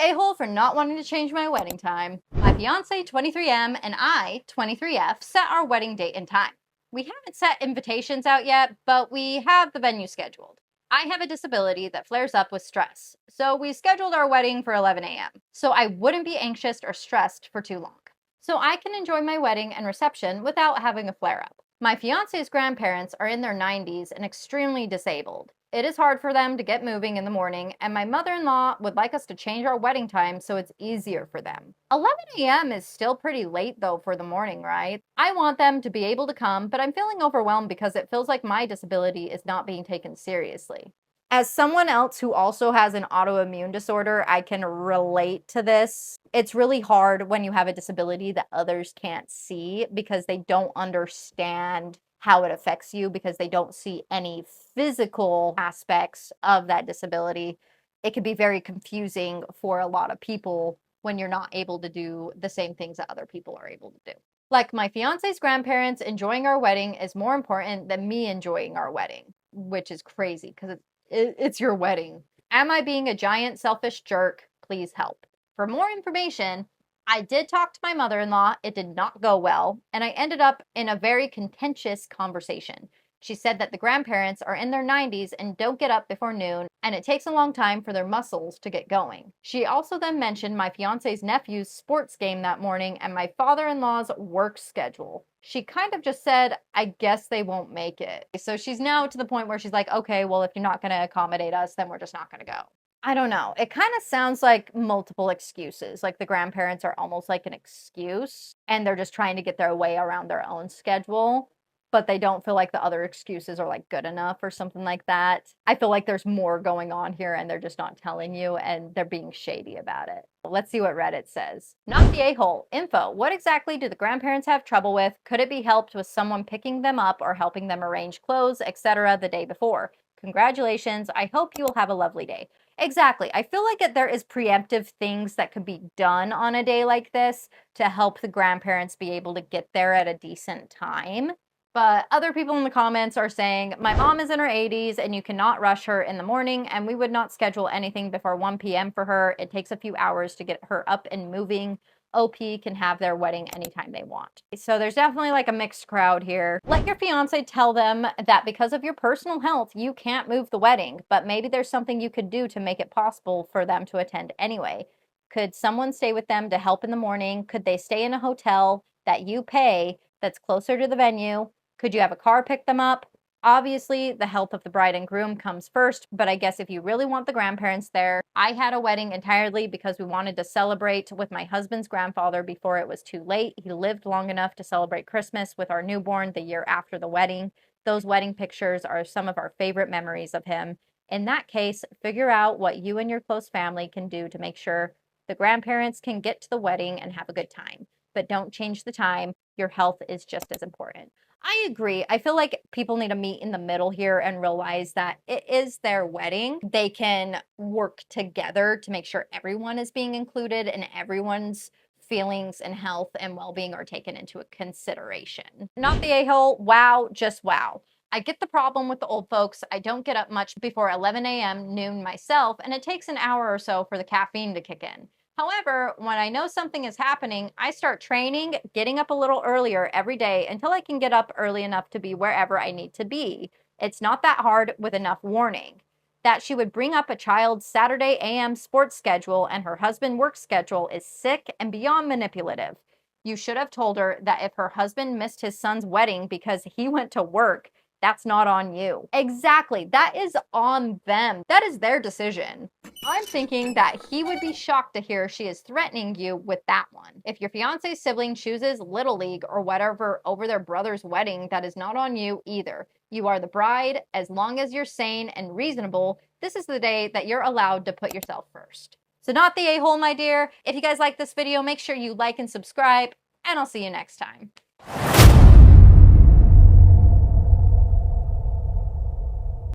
a-hole for not wanting to change my wedding time. My fiance, 23M, and I, 23F, set our wedding date and time. We haven't set invitations out yet, but we have the venue scheduled. I have a disability that flares up with stress, so we scheduled our wedding for 11 a.m. so I wouldn't be anxious or stressed for too long. So I can enjoy my wedding and reception without having a flare-up. My fiance's grandparents are in their 90s and extremely disabled. It is hard for them to get moving in the morning, and my mother-in-law would like us to change our wedding time so it's easier for them. 11 a.m. is still pretty late though for the morning, right? I want them to be able to come, but I'm feeling overwhelmed because it feels like my disability is not being taken seriously. As someone else who also has an autoimmune disorder, I can relate to this. It's really hard when you have a disability that others can't see because they don't understand how it affects you because they don't see any physical aspects of that disability. It can be very confusing for a lot of people when you're not able to do the same things that other people are able to do. Like my fiance's grandparents enjoying our wedding is more important than me enjoying our wedding, which is crazy because it's your wedding. Am I being a giant selfish jerk? Please help. For more information, I did talk to my mother-in-law. It did not go well, and I ended up in a very contentious conversation. She said that the grandparents are in their 90s and don't get up before noon, and it takes a long time for their muscles to get going. She also then mentioned my fiance's nephew's sports game that morning and my father-in-law's work schedule. She kind of just said, I guess they won't make it. So she's now to the point where she's like, okay, well, if you're not going to accommodate us, then we're just not going to go. I don't know. It kind of sounds like multiple excuses. Like the grandparents are almost like an excuse and they're just trying to get their way around their own schedule, but they don't feel like the other excuses are like good enough or something like that. I feel like there's more going on here and they're just not telling you and they're being shady about it. Let's see what Reddit says. Not the a-hole. Info. What exactly do the grandparents have trouble with? Could it be helped with someone picking them up or helping them arrange clothes, etc. the day before? Congratulations. I hope you will have a lovely day. Exactly. I feel like there is preemptive things that could be done on a day like this to help the grandparents be able to get there at a decent time. But other people in the comments are saying, my mom is in her 80s and you cannot rush her in the morning and we would not schedule anything before 1 p.m. for her. It takes a few hours to get her up and moving. OP can have their wedding anytime they want. So there's definitely like a mixed crowd here. Let your fiance tell them that because of your personal health, you can't move the wedding, but maybe there's something you could do to make it possible for them to attend anyway. Could someone stay with them to help in the morning? Could they stay in a hotel that you pay that's closer to the venue? Could you have a car pick them up? Obviously, the health of the bride and groom comes first, but I guess if you really want the grandparents there, I had a wedding entirely because we wanted to celebrate with my husband's grandfather before it was too late. He lived long enough to celebrate Christmas with our newborn the year after the wedding. Those wedding pictures are some of our favorite memories of him. In that case, figure out what you and your close family can do to make sure the grandparents can get to the wedding and have a good time. But don't change the time. Your health is just as important. I agree. I feel like people need to meet in the middle here and realize that it is their wedding. They can work together to make sure everyone is being included and everyone's feelings and health and well-being are taken into consideration. Not the a-hole. Wow, just wow. I get the problem with the old folks. I don't get up much before 11 a.m. noon myself, and it takes an hour or so for the caffeine to kick in. However, when I know something is happening, I start training, getting up a little earlier every day until I can get up early enough to be wherever I need to be. It's not that hard with enough warning. That she would bring up a child's Saturday a.m. sports schedule and her husband work schedule is sick and beyond manipulative. You should have told her that if her husband missed his son's wedding because he went to work, that's not on you. Exactly. That is on them. That is their decision. I'm thinking that he would be shocked to hear she is threatening you with that one. If your fiance's sibling chooses Little League or whatever over their brother's wedding, that is not on you either. You are the bride. As long as you're sane and reasonable, this is the day that you're allowed to put yourself first. So not the a-hole, my dear. If you guys like this video, make sure you like and subscribe, and I'll see you next time.